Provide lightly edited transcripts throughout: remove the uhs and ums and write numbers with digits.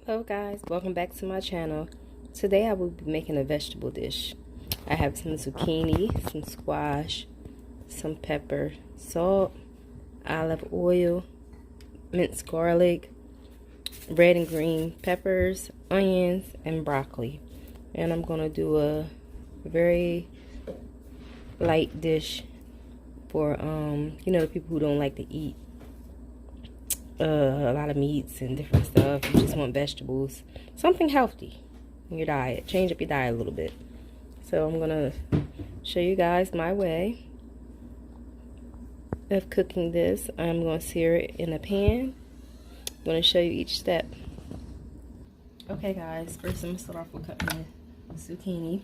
Hello guys, welcome back to my channel. Today I will be making a vegetable dish. I have some zucchini, some squash, some pepper, salt, olive oil, minced garlic, red and green peppers, onions, and broccoli. And I'm going to do a very light dish for the people who don't like to eat a lot of meats and different stuff. You just want vegetables, something healthy in your diet. Change up your diet a little bit. So I'm gonna show you guys my way of cooking this. I'm gonna sear it in a pan. I'm gonna show you each step. Okay guys, first I'm gonna start off with cutting the zucchini.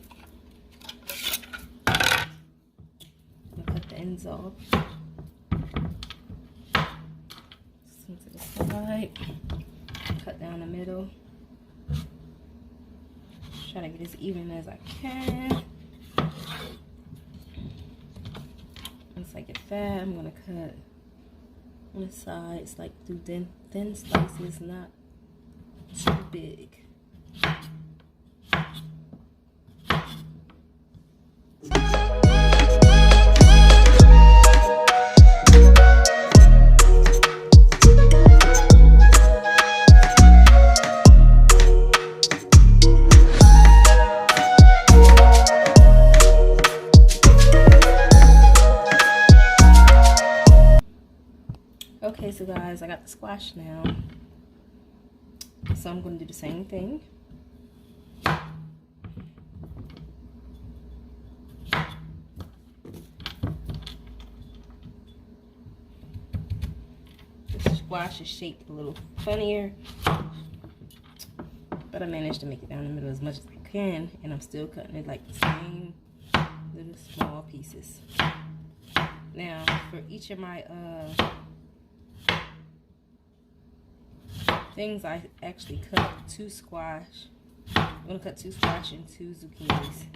I'm gonna cut the ends off. To the side, cut down the middle, try to get as even as I can. Once I get fat, I'm gonna cut on the sides, like do thin slices, not too big. Okay, so guys, I got the squash now. So I'm going to do the same thing. The squash is shaped a little funnier, but I managed to make it down the middle as much as I can, and I'm still cutting it like the same little small pieces. Now, for each of my things, I actually cut 2 squash. I'm gonna cut 2 squash and 2 zucchinis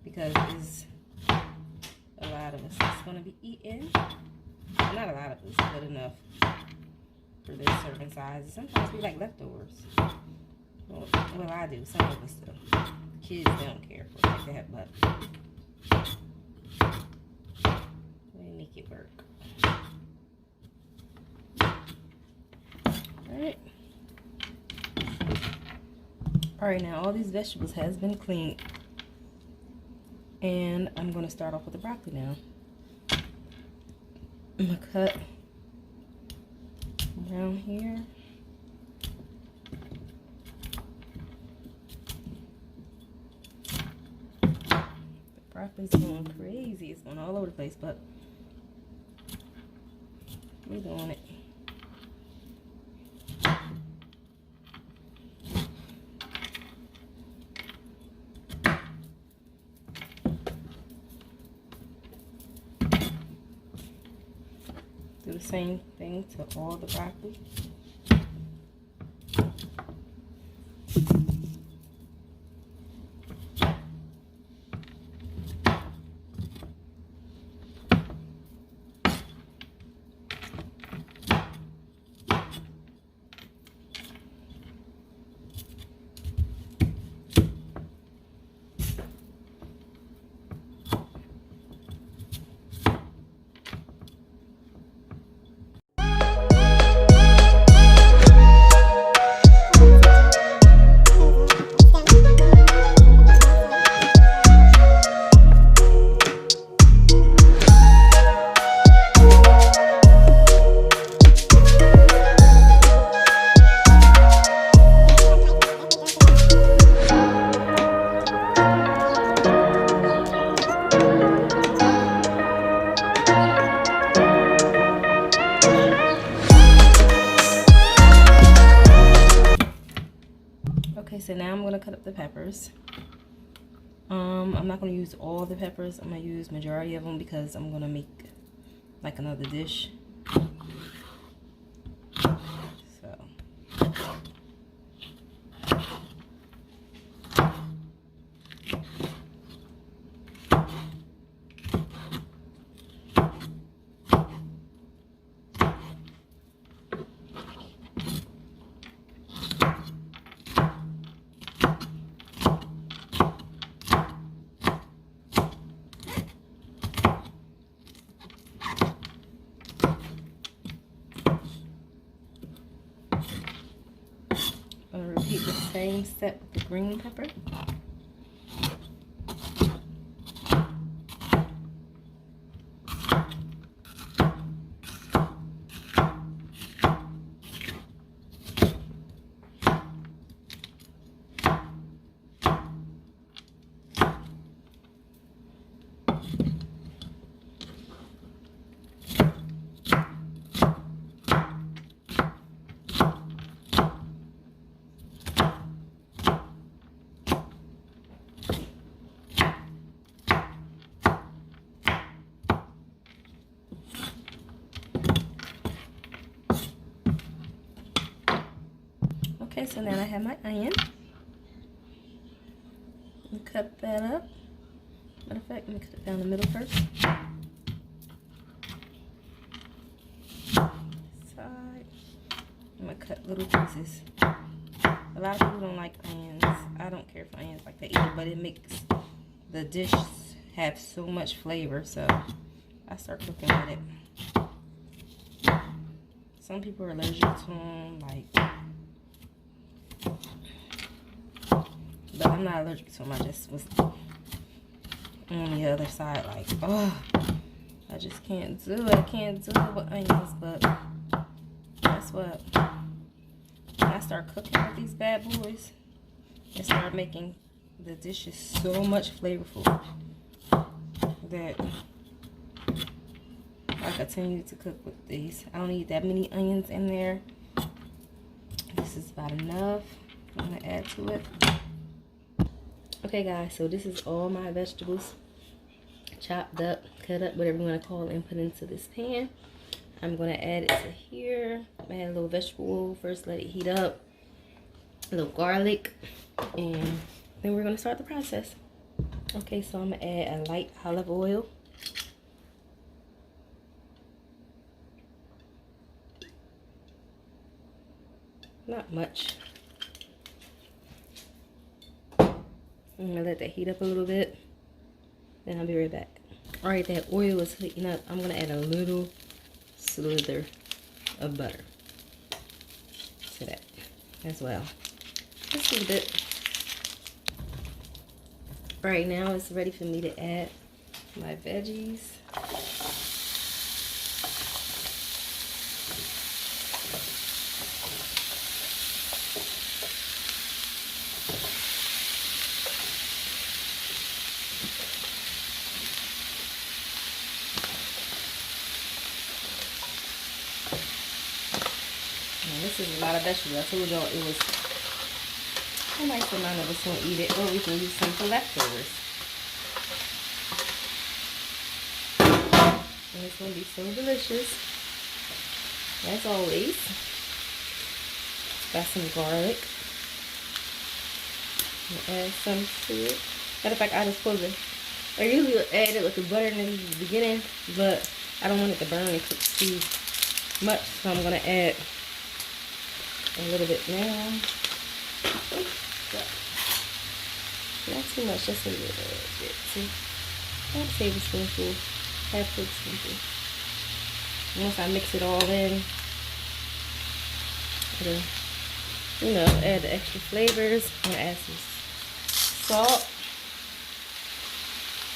because there's a lot of us that's gonna be eating. Well, not a lot of us, but enough for this serving size. Sometimes we like leftovers. Well, I do. Some of us do. Kids, they don't care for it like that, but we make it work. Alright, now all these vegetables has been cleaned, and I'm going to start off with the broccoli now. I'm going to cut down here. The broccoli's going crazy. It's going all over the place, but we're doing it. Do the same thing to all the broccoli. Okay, so now I'm going to cut up the peppers. I'm not going to use all the peppers. I'm going to use majority of them because I'm going to make like another dish. So. repeat the same step with the green pepper. Okay, so now I have my onion. Cut that up. Matter of fact, let me cut it down the middle first. Side. I'm gonna cut little pieces. A lot of people don't like onions. I don't care for onions like that either, but it makes the dish have so much flavor, so I start cooking with it. Some people are allergic to them, like, but I'm not allergic to them. I just was on the other side, like, oh, I just can't do it. I can't do it with onions, but guess what? When I start cooking with these bad boys, it start making the dishes so much flavorful that I continue to cook with these. I don't need that many onions in there. This is about enough. I'm gonna add to it. Okay guys, so this is all my vegetables chopped up, cut up, whatever you want to call it, and put into this pan. I'm going to add it to here. I add a little vegetable oil first, let it heat up, a little garlic, and then we're going to start the process. Okay, so I'm going to add a light olive oil. Not much. I'm going to let that heat up a little bit. Then I'll be right back. Alright, that oil is heating up. I'm going to add a little slither of butter to that as well. Just a little bit. Right now it's ready for me to add my veggies. This is a lot of vegetables. I told y'all it was a nice amount of us gonna eat it, or we can use some for leftovers. And it's gonna be so delicious. As always. Got some garlic. Add some to it. Matter of fact, I just supposed to. I usually add it with the butter in the beginning, but I don't want it to burn and cook too much, so I'm gonna add a little bit now. Not too much, just a little bit. See? Half tablespoonful, half tablespoonful. Once I mix it all in, it'll, you know, add the extra flavors. I'm gonna add some salt.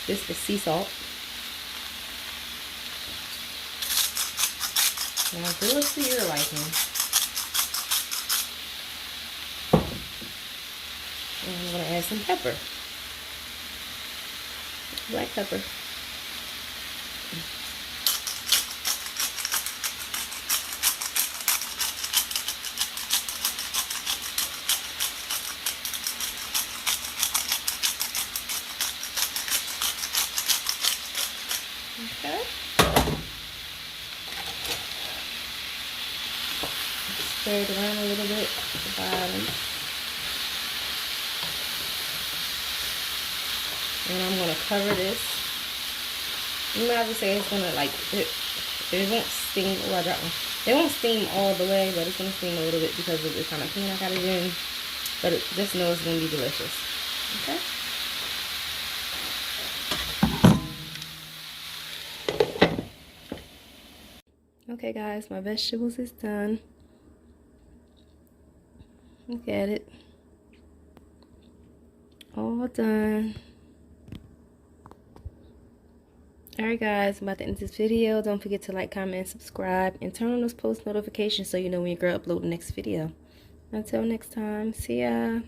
This is sea salt. Now do it to your liking. And I'm going to add some pepper. Black pepper. Okay. Stir it around a little bit at the bottom. And I'm going to cover this. You might have to say it's going to, like, it won't steam. Oh, I dropped one. It won't steam all the way, but it's going to steam a little bit because of the kind of pan I got it in. But just know it's going to be delicious. Okay? Okay, guys, my vegetables is done. Look at it. All done. Alright guys, I'm about to end this video. Don't forget to like, comment, and subscribe, and turn on those post notifications so you know when your girl uploads the next video. Until next time, see ya.